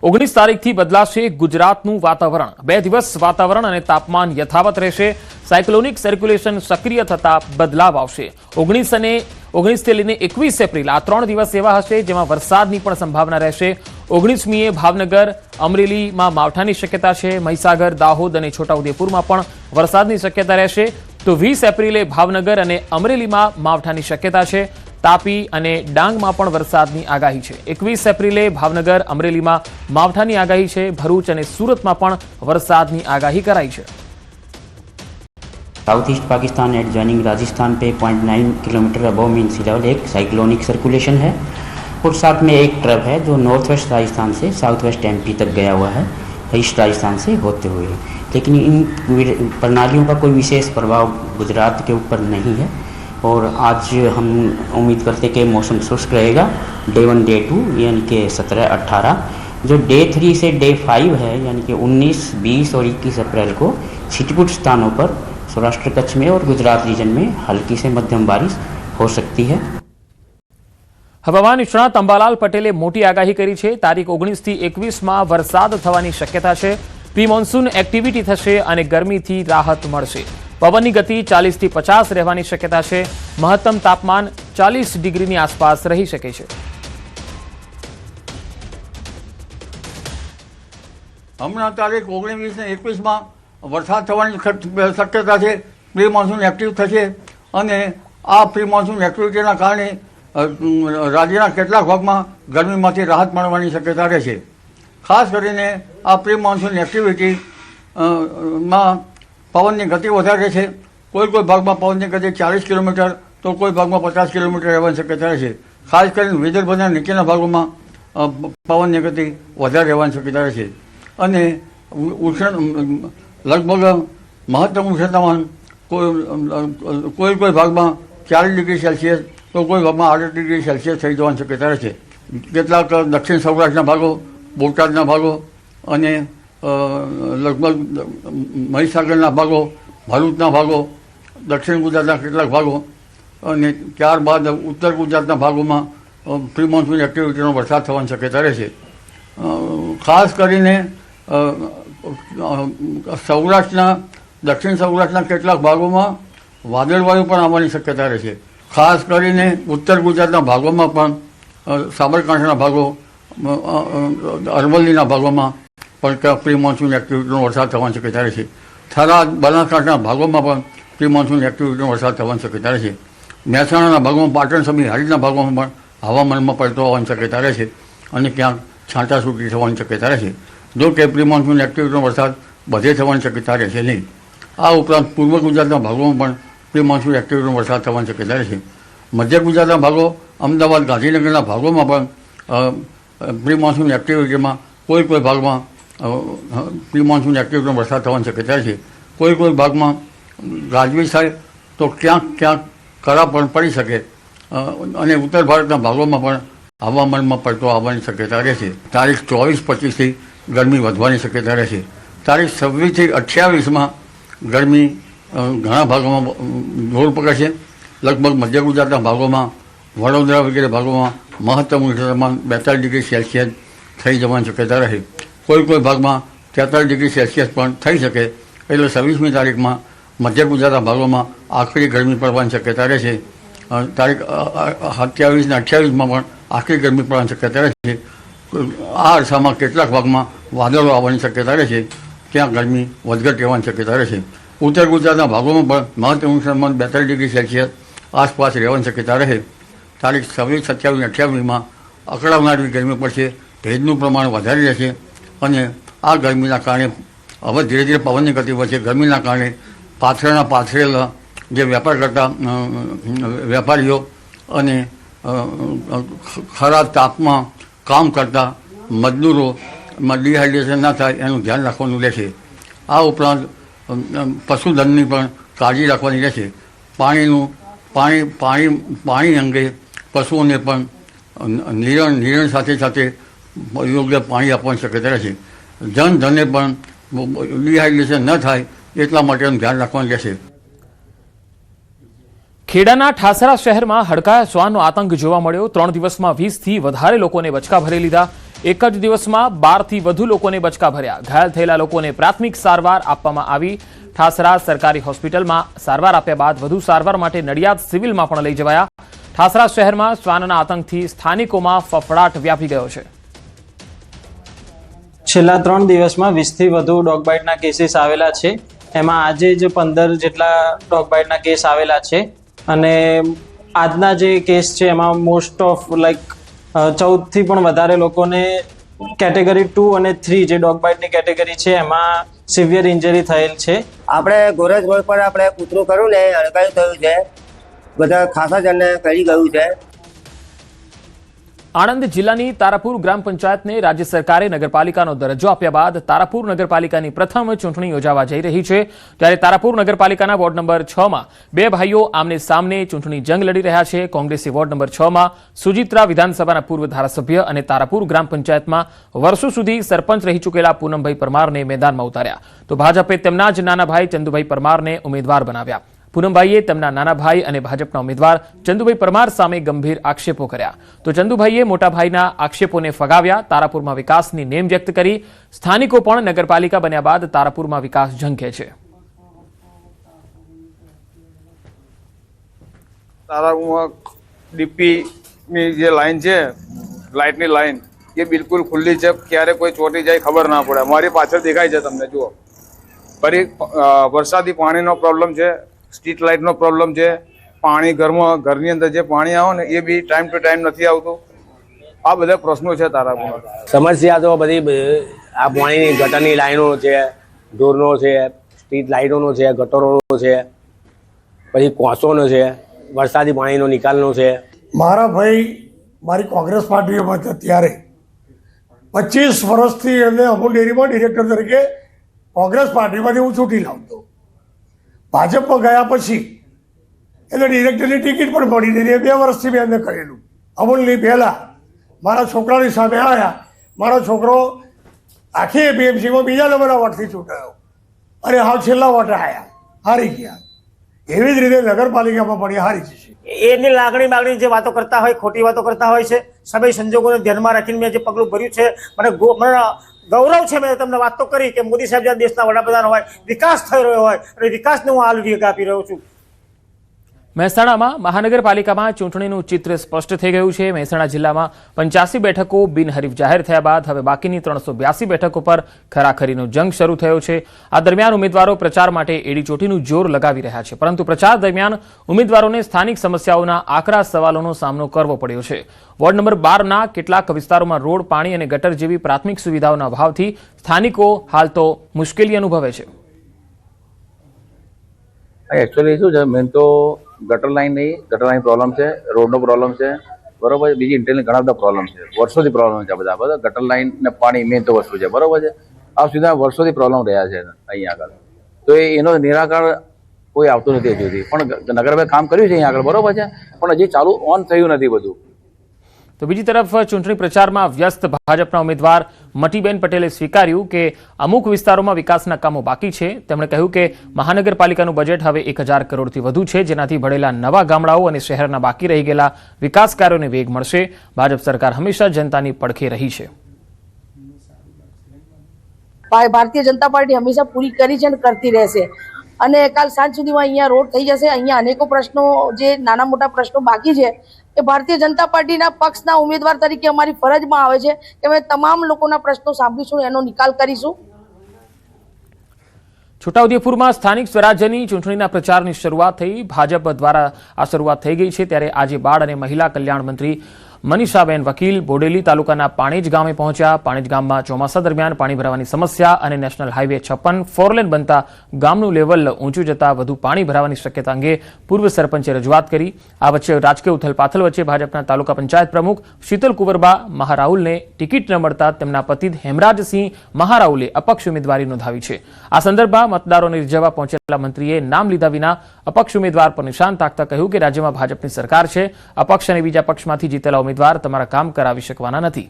19 તારીખથી બદલાશે ગુજરાતનું વાતાવરણ। 2 દિવસ વાતાવરણ અને તાપમાન યથાવત રહેશે। સાયક્લોનિક સર્ક્યુલેશન સક્રિય થતા બદલાવ આવશે। 19 થી લઈને 21 એપ્રિલ આ 3 દિવસ એવા હશે જેમાં વરસાદની પણ સંભાવના રહેશે। 19મીએ ભાવનગર અમરેલીમાં માવઠાની શક્યતા છે। મહીસાગર, દાહોદ અને છોટાઉદેપુરમાં પણ વરસાદની શક્યતા રહેશે। તો 20 એપ્રિલે ભાવનગર અને અમરેલીમાં માવઠાની શક્યતા છે। તાપી અને ડાંગમાં પણ વરસાદની આગાહી છે। 21 એપ્રિલે ભાવનગર અમરેલીમાં માવઠાની આગાહી છે। ભરૂચ અને સુરતમાં પણ વરસાદની આગાહી કરાઈ છે। South east Pakistan adjoining Rajasthan पे 0.9 kilometre above mean sea level एक साइक्लोनिक सर्कुलेशन है और साथ में एक ट्रफ है जो नॉर्थ वेस्ट राजस्थान से साउथ वेस्ट एमपी तक गया हुआ है ईस्ट राजस्थान से होते हुए। लेकिन इन प्रणालियों का कोई विशेष प्रभाव गुजरात के ऊपर नहीं है और आज हम उम्मीद करते कि मौसम शुष्क रहेगा। डे 1 डे 2 यानी कि 17-18, जो डे 3 से डे 5 है यानी कि 19, 20 और 21 अप्रैल को छिटपुट स्थानों पर सौराष्ट्र कच्छ में और गुजरात रीजन में हल्की से मध्यम बारिश हो सकती है। हवामान निष्णात अंबालाल पटेले मोटी आगाही करी छे। तारीख 19 થી 21 માં વરસાદ થવાની શક્યતા છે। પ્રી મોન્સૂન એક્ટિવિટી થશે અને ગરમીથી રાહત મળશે। પવનની ગતિ 40 થી 50 રહેવાની શક્યતા છે। મહત્તમ તાપમાન 40 ડિગ્રીની આસપાસ રહી શકે છે। હમણાં તારીખ 19 ને 21 માં વરસાદ થવાની શક્યતા છે। પ્રી મોન્સૂન એક્ટિવ થશે અને આ પ્રી મોન્સૂન એક્ટિવિટીના કારણે રાજ્યના કેટલાક ભાગમાં ગરમીમાંથી રાહત મળવાની શક્યતા રહેશે। ખાસ કરીને આ પ્રી મોન્સૂન એક્ટિવિટી માં પવનની ગતિ વધારે છે। કોઈ ભાગમાં પવનની ગતિ 40 કિલોમીટર તો કોઈ ભાગમાં 50 કિલોમીટર રહેવાની શક્યતા રહેશે। ખાસ કરીને વિદર્ભના નીચેના ભાગોમાં પવનની ગતિ વધારે રહેવાની શક્યતા રહેશે અને લગભગ મહત્તમ ઉષ્ણતામાન કોઈ ભાગમાં 40 ડિગ્રી સેલ્સિયસ તો કોઈ ભાગમાં 8 ડિગ્રી સેલ્સિયસ થઈ જવાની શક્યતા રહેશે। કેટલાક દક્ષિણ સૌરાષ્ટ્રના ભાગો, બોટાદના ભાગો અને લગભગ મહીસાગરના ભાગો, ભરૂચના ભાગો, દક્ષિણ ગુજરાતના કેટલાક ભાગો અને ત્યારબાદ ઉત્તર ગુજરાતના ભાગોમાં પ્રી મોન્સૂન એક્ટિવિટીનો વરસાદ થવાની શક્યતા રહેશે। ખાસ કરીને સૌરાષ્ટ્રના દક્ષિણ સૌરાષ્ટ્રના કેટલાક ભાગોમાં વાદળવાયુ પણ આવવાની શક્યતા રહેશે। ખાસ કરીને ઉત્તર ગુજરાતના ભાગોમાં પણ સાબરકાંઠાના ભાગો, અરવલ્લીના ભાગોમાં પણ પ્રી મોન્સૂન એક્ટિવિટીનો વરસાદ થવાની શક્યતા રહેશે। થરાદ, બનાસકાંઠાના ભાગોમાં પણ પ્રી મોન્સૂન એક્ટિવિટીનો વરસાદ થવાની શક્યતા રહેશે। મહેસાણાના ભાગોમાં, પાટણ સમી હારીના ભાગોમાં પણ હવામાનમાં પલટો આવવાની શક્યતા રહેશે અને ક્યાંક છાંટાછૂટી થવાની શક્યતા રહેશે। જો કે પ્રી મોન્સૂન એક્ટિવિટીનો વરસાદ બધે થવાની શક્યતા રહેશે નહીં। આ ઉપરાંત પૂર્વ ગુજરાતના ભાગોમાં પણ પ્રી મોન્સૂન એક્ટિવિટીનો વરસાદ થવાની શક્યતા રહેશે। મધ્ય ગુજરાતના ભાગો, અમદાવાદ, ગાંધીનગરના ભાગોમાં પણ પ્રી મોન્સૂન એક્ટિવિટીમાં કોઈ ભાગમાં પ્રી મોન્સૂન એક્ટિવિટીનો વરસાદ થવાની શક્યતા રહેશે। કોઈ ભાગમાં ગાજવીજ થાય તો ક્યાંક કરા પણ પડી શકે અને ઉત્તર ભારતના ભાગોમાં પણ હવામાનમાં પલટો આવવાની શક્યતા રહેશે। તારીખ 24-25થી ગરમી વધવાની શક્યતા રહેશે। તારીખ 26 થી 28માં ગરમી ઘણા ભાગોમાં જોર પકડશે। લગભગ મધ્ય ગુજરાતના ભાગોમાં, વડોદરા વગેરે ભાગોમાં મહત્તમ ઉષ્ણતામાન 42 ડિગ્રી સેલ્સિયસ થઈ જવાની શક્યતા રહે। કોઈ ભાગમાં 43 ડિગ્રી સેલ્સિયસ પણ થઈ શકે। એટલે 26મી તારીખમાં મધ્ય ગુજરાતના ભાગોમાં આખરી ગરમી પડવાની શક્યતા રહેશે। તારીખ 27 ને 28માં પણ આખરી ગરમી પડવાની શક્યતા રહેશે। આ અરસામાં કેટલાક ભાગમાં વાદળો આવવાની શક્યતા રહેશે, ત્યાં ગરમી વધઘટ રહેવાની શક્યતા રહેશે। ઉત્તર ગુજરાતના ભાગોમાં પણ મહત્તમ ઉષ્ણતામાન 42 ડિગ્રી સેલ્સિયસ આસપાસ રહેવાની શક્યતા રહે। તારીખ 26, 27 અને 28માં અકળાવનારી ગરમી પડશે, ભેજનું પ્રમાણ વધારે રહેશે અને આ ગરમીના કારણે હવે ધીરે ધીરે પવનની ગતિ વધશે। ગરમીના કારણે પાથરેલા જે વેપાર કરતા વેપારીઓ અને ખરા તાપમાં કામ કરતા મજદૂરોમાં ડિહાઇડ્રેશન ના થાય એનું ધ્યાન રાખવાનું રહેશે। આ ઉપરાંત પશુધનની પણ કાળજી રાખવાની રહેશે। પાણી અંગે પશુઓને પણ નિરણ સાથે યોગ્ય પાણી આપવાની શક્યતા રહેશે। જનધનને પણ ડિહાઇડ્રેશન ન થાય એટલા માટેનું ધ્યાન રાખવાનું રહેશે। ખેડાના ઠાસરા શહેરમાં હડકાયા શ્વાનનો આતંક જોવા મળ્યો। 3 દિવસમાં 20થી વધારે લોકોને બચકા ભરી લીધા। એક જ દિવસમાં 12 થી વધુ લોકોને બચકા ભર્યા. ઘાયલ થયેલા લોકોને પ્રાથમિક સારવાર આપવામાં આવી. ઠાસરા સરકારી હોસ્પિટલમાં સારવાર આપ્યા બાદ વધુ સારવાર માટે નડિયાદ સિવિલમાં પણ લઈ જવાયા. ઠાસરા શહેરમાં શ્વાનના આતંકથી સ્થાનિકોમાં ફફડાટ વ્યાપી ગયો છે. છેલ્લા 3 દિવસમાં 20 થી વધુ ડોગ બાઇટના કેસીસ આવેલા છે. એમાં આજે જ 15 જેટલા ડોગ બાઇટના કેસ આવેલા છે અને આજના જે કેસ છે એમાં મોસ્ટ ઓફ 14 થી પણ વધારે લોકોને કેટેગરી 2 અને 3 જે ડોગ બાઇટની કેટેગરી છે એમાં સિવિયર ઇન્જરી થયેલ છે. આપણે ગોરજ રોડ પર આપણે કૂતરું કર્યું ને અડકાયું થયું છે, બધા ખાસા જણને કરી ગયું છે. આણંદ જિલ્લાની તારાપુર ગ્રામ પંચાયતને રાજ્ય સરકારે નગરપાલિકાનો દરજ્જો આપ્યા બાદ તારાપુર નગરપાલિકાની પ્રથમ ચૂંટણી યોજાવા જઈ રહી છે. ત્યારે તારાપુર નગરપાલિકાના વોર્ડ નંબર 6 માં બે ભાઈઓ આમને સામને ચૂંટણી જંગ લડી રહ્યા છે. કોંગ્રેસી વોર્ડ નંબર 6 માં સુજિત્રા વિધાનસભાના પૂર્વ ધારાસભ્ય અને તારાપુર ગ્રામ પંચાયતમાં વર્ષો સુધી સરપંચ રહી ચૂકેલા પૂનમભાઈ પરમારને મેદાનમાં ઉતાર્યા, તો ભાજપે તેમના જ નાના ભાઈ ચંદુભાઈ પરમારને ઉમેદવાર બનાવ્યા. પૂનમભાઈએ તેમના નાના ભાઈ અને ભાજપના ઉમેદવાર ચંદુભાઈ પરમાર સામે ગંભીર આક્ષેપો કર્યા, તો ચંદુભાઈએ મોટા ભાઈના આક્ષેપોને ફગાવ્યા. તારાપુરમાં વિકાસની નેમ વ્યક્ત કરી. સ્થાનિકો પણ નગરપાલિકા બન્યા બાદ તારાપુરમાં વિકાસ ઝંખે છે. તારાપુરમાં ડીપીની જે લાઈન છે, લાઇટની લાઈન, એ બિલકુલ ખુલ્લી છે. ક્યારે કોઈ ચોટી જાય ખબર ના પડે. મારી પાછળ દેખાય છે તમને, જુઓ. ફરી વરસાદી પાણીનો પ્રોબ્લેમ છે, સ્ટ્રીટ લાઇટનો પ્રોબ્લેમ છે, પાણી ઘરની અંદર જે પાણી આવે ને એ બી ટાઈમ ટુ ટાઈમ નથી આવતું. આ બધા પ્રશ્નો છે તારાપુરમાં. સમસ્યા તો બધી આ પાણીની ગટરની લાઈનો છે, ઢોરનો છે, સ્ટ્રીટ લાઇટોનો છે, ગટરોનો છે, પછી કોસોનો છે, વરસાદી પાણીનો નિકાલનો છે. મારા ભાઈ મારી કોંગ્રેસ પાર્ટીમાં હતા ત્યારે 25 વર્ષથી એમને અમૂલ ડેરીમાં ડિરેક્ટર તરીકે કોંગ્રેસ પાર્ટીમાંથી હું છૂટી લાવતો. ભાજપમાં ગયા પછી એટલે ડિરેક્ટરની ટિકિટ પણ મળી નહીં. 2 વર્ષથી મેં એમને કરેલું. અમૂલની પહેલાં મારા છોકરાની સામે આવ્યા. મારો છોકરો આખી એપીએમસીમાં બીજા નંબરના વોટથી ચૂંટાયો અને હાલ છેલ્લા વોટે આવ્યા, હારી ગયા. એવી જ રીતે નગરપાલિકામાં પણ હારી જશે. એની લાગણી જે વાતો કરતા હોય, ખોટી વાતો કરતા હોય છે. સમય સંજોગોને ધ્યાનમાં રાખીને મેં જે પગલું ભર્યું છે, મને ગૌરવ છે. મેં તમને વાત તો કરી કે મોદી સાહેબ જ્યારે દેશના વડાપ્રધાન હોય, વિકાસ થઈ રહ્યો હોય અને વિકાસને હું હાલ વેગ આપી રહ્યો છું. મહેસાણામાં મહાનગરપાલિકામાં ચૂંટણીનું ચિત્ર સ્પષ્ટ થઈ ગયું છે. મહેસાણા જિલ્લામાં 85 બેઠકો બિનહરીફ જાહેર થયા બાદ હવે બાકીની 382 બેઠકો પર ખરાખરીનો જંગ શરૂ થયો છે. આ દરમિયાન ઉમેદવારો પ્રચાર માટે એડીચોટીનું જોર લગાવી રહ્યા છે, પરંતુ પ્રચાર દરમિયાન ઉમેદવારોને સ્થાનિક સમસ્યાઓના આકરા સવાલોનો સામનો કરવો પડ્યો છે. વોર્ડ નંબર 12ના કેટલાક વિસ્તારોમાં રોડ, પાણી અને ગટર જેવી પ્રાથમિક સુવિધાઓના અભાવથી સ્થાનિકો હાલ તો મુશ્કેલી અનુભવે છે. એકચ્યુઅલી શું છે, મેન તો ગટર લાઈન પ્રોબ્લેમ છે, રોડનો પ્રોબ્લેમ છે, બરોબર. બીજી ઇન્ટેલની ઘણા બધા પ્રોબ્લેમ છે, વર્ષોથી પ્રોબ્લેમ છે બધા. ગટર લાઈન ને પાણી મેન તો વસ્તુ છે, બરોબર છે. આ સુધીના વર્ષોથી પ્રોબ્લેમ રહ્યા છે અહીંયા આગળ, તો એનો નિરાકરણ કોઈ આવતું નથી હજુ સુધી. પણ નગરપાલિકાએ કામ કર્યું છે અહીંયા આગળ, બરોબર છે, પણ હજી ચાલુ ઓન થયું નથી બધું. તો બીજી તરફ ચૂંટણી પ્રચારમાં વ્યસ્ત ભાજપના ઉમેદવાર મટીબેન પટેલે સ્વીકાર્યું કે અમુક વિસ્તારોમાં વિકાસના કામો બાકી છે. તેમણે કહ્યું કે મહાનગરપાલિકાનું બજેટ હવે 1000 કરોડથી વધુ છે, જેનાથી ભળેલા નવા ગામડાઓ અને શહેરના બાકી રહી ગયેલા વિકાસ કાર્યોને વેગ મળશે. ભાજપ સરકાર હંમેશા જનતાની પડખે રહી છે. ભારતીય જનતા પાર્ટી હંમેશા પૂરી કરી છે અને કરતી રહેશે. અને કાલ સાંજ સુધીમાં અહીંયા રોડ થઈ જશે. અહીંયા અનેકો પ્રશ્નો, જે નાના મોટા પ્રશ્નો બાકી છે, એ ભારતીય જનતા પાર્ટીના પક્ષના ઉમેદવાર તરીકે અમારી ફરજમાં આવે છે કે અમે તમામ લોકોના પ્રશ્નો સાંભળીશું, એનો નિકાલ કરીશું. છોટાઉદેપુરમાં સ્થાનિક સ્વરાજ્યની ચૂંટણીના પ્રચારની શરૂઆત થઈ. ભાજપ દ્વારા આ શરૂઆત થઈ ગઈ છે. ત્યારે આજે બાળ અને મહિલા કલ્યાણ મંત્રી મનીષાબેન વકીલ બોડેલી તાલુકાના પાણેજ ગામે પહોંચ્યા. પાણેજ ગામમાં ચોમાસા દરમિયાન પાણી ભરાવાની સમસ્યા અને નેશનલ હાઈવે 56 4 બનતા ગામનું લેવલ ઊંચું જતા વધુ પાણી ભરાવાની શક્યતા અંગે પૂર્વ સરપંચે રજૂઆત કરી. આ વચ્ચે રાજકીય ઉથલપાથલ વચ્ચે ભાજપના તાલુકા પંચાયત પ્રમુખ શીતલ કુંવરબા મહારાઉલને ટિકિટ ન મળતા તેમના પતિ હેમરાજસિંહ મહારાઉલે અપક્ષ ઉમેદવારી નોંધાવી છે. આ સંદર્ભમાં મતદારોને રીઝવવા પહોંચેલા મંત્રીએ નામ લીધા વિના અપક્ષ ઉમેદવાર પર નિશાન તાકતા કહ્યું કે રાજ્યમાં ભાજપની સરકાર છે. અપક્ષ અને બીજા પક્ષમાંથી જીતેલા ઉમેદવાર તમારા કામ કરાવી શકવાના નથી.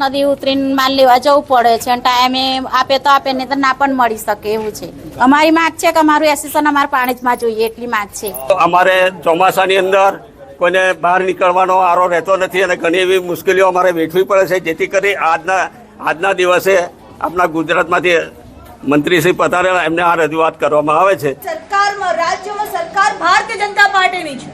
નદી ઉતરીને માલ લેવા જવું પડે છે અને ટાઈમે આપે તો આપે, નહીં તો ના પણ મળી શકે એવું છે. અમારી માંગ છે કે અમારું એસેસન અમારા પાણી જ માં જોઈએ, એટલી માંગ છે. અમારે ચોમાસાની અંદર કોઈને બહાર નીકળવાનો આરો રહેતો નથી અને ઘણી એવી મુશ્કેલીઓ અમારે વેઠવી પડે છે, જેથી કરી આજના દિવસે આપણા ગુજરાતમાંથી મંત્રી શ્રી પધારેલા એમને આ રજૂઆત કરવામાં આવે છે. સરકારમાં રાજ્યમાં સરકાર ભારતીય જનતા પાર્ટીની છે,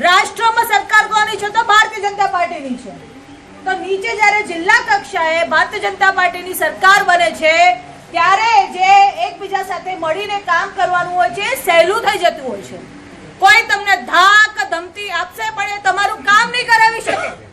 રાષ્ટ્રમાં સરકાર કોની છે તો ભારતીય જનતા પાર્ટીની છે. તો નીચે જ્યારે જિલ્લા કક્ષાએ ભારતીય જનતા પાર્ટીની સરકાર બને છે ત્યારે જે એકબીજા સાથે મળીને કામ કરવાનું હોય છે સહેલું થઈ જતું હોય છે. કોઈ તમને ધાક ધમતી આપશે પણ એ તમારું કામ નહીં કરાવી શકે.